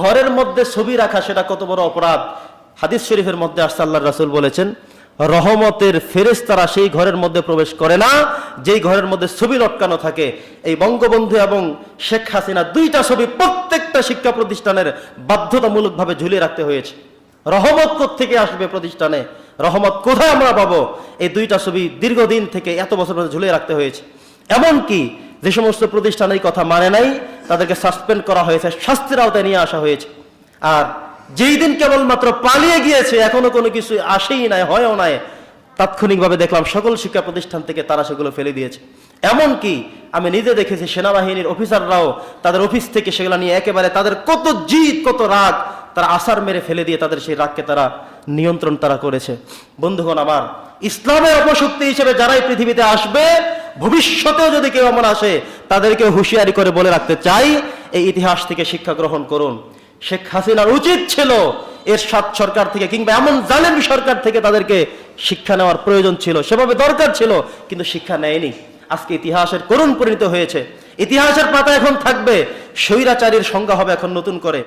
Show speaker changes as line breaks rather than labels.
ঘরের মধ্যে ছবি রাখা সেটা কত বড় অপরাধ। হাদিস শরীফের মধ্যে আসছে, আল্লাহর রাসূল বলেছেন, রহমতের ফেরেশতারা সেই ঘরের মধ্যে প্রবেশ করে না যেই ঘরের মধ্যে ছবি লটকানো থাকে। এই বঙ্গবন্ধু এবং শেখ হাসিনা দুইটা ছবি প্রত্যেকটা শিক্ষা প্রতিষ্ঠানের বাধ্যতামূলকভাবে ঝুলিয়ে রাখতে হয়েছে। রহমত কোত্থেকে আসবে প্রতিষ্ঠানে, রহমত কোথায় আমরা পাবো? এই দুইটা ছবি দীর্ঘদিন থেকে এত বছর ধরে ঝুলিয়ে রাখতে হয়েছে। এমনকি যে সমস্ত প্রতিষ্ঠান এই কথা মানে নাই তাদেরকে সাসপেন্ড করা হয়েছে, শাস্তির আওতায় নিয়ে আসা হয়েছে। আর যেই দিন কেবলমাত্র পালিয়ে গিয়েছে, এখনো কোনো কিছু আসেই নাই, হয়ও নাই, তাৎক্ষণিকভাবে দেখলাম সকল শিক্ষা প্রতিষ্ঠান থেকে তারা সেগুলো ফেলে দিয়েছে। এমনকি আমি নিজে দেখেছি সেনাবাহিনীর অফিসাররাও তাদের অফিস থেকে সেগুলো নিয়ে একেবারে তাদের কত জিদ কত রাগ তারা আসার মেরে ফেলে দিয়ে তাদের সেই রাগকে তারা নিয়ন্ত্রণ করেছে। বন্ধুগণ আমার, ইসলামের অপশক্তি হিসেবে যারাই পৃথিবীতে আসবে, ভবিষ্যতেও যদি কেউ এমন আসে তাদেরকে হুঁশিয়ারি করে বলে রাখতে চাই, এই ইতিহাস থেকে শিক্ষা গ্রহণ করুন। শেখ হাসিনার উচিত ছিল এরশাদ সরকার থেকে কিংবা এমন জালেম সরকার থেকে তাদেরকে শিক্ষা নেওয়ার প্রয়োজন ছিল, সেভাবে দরকার ছিল, কিন্তু শিক্ষা নেয়নি। আজকে ইতিহাসের করুণ পরিণত হয়েছে। ইতিহাসের পাতা এখন থাকবে, স্বৈরাচারীর সংজ্ঞা হবে এখন নতুন করে।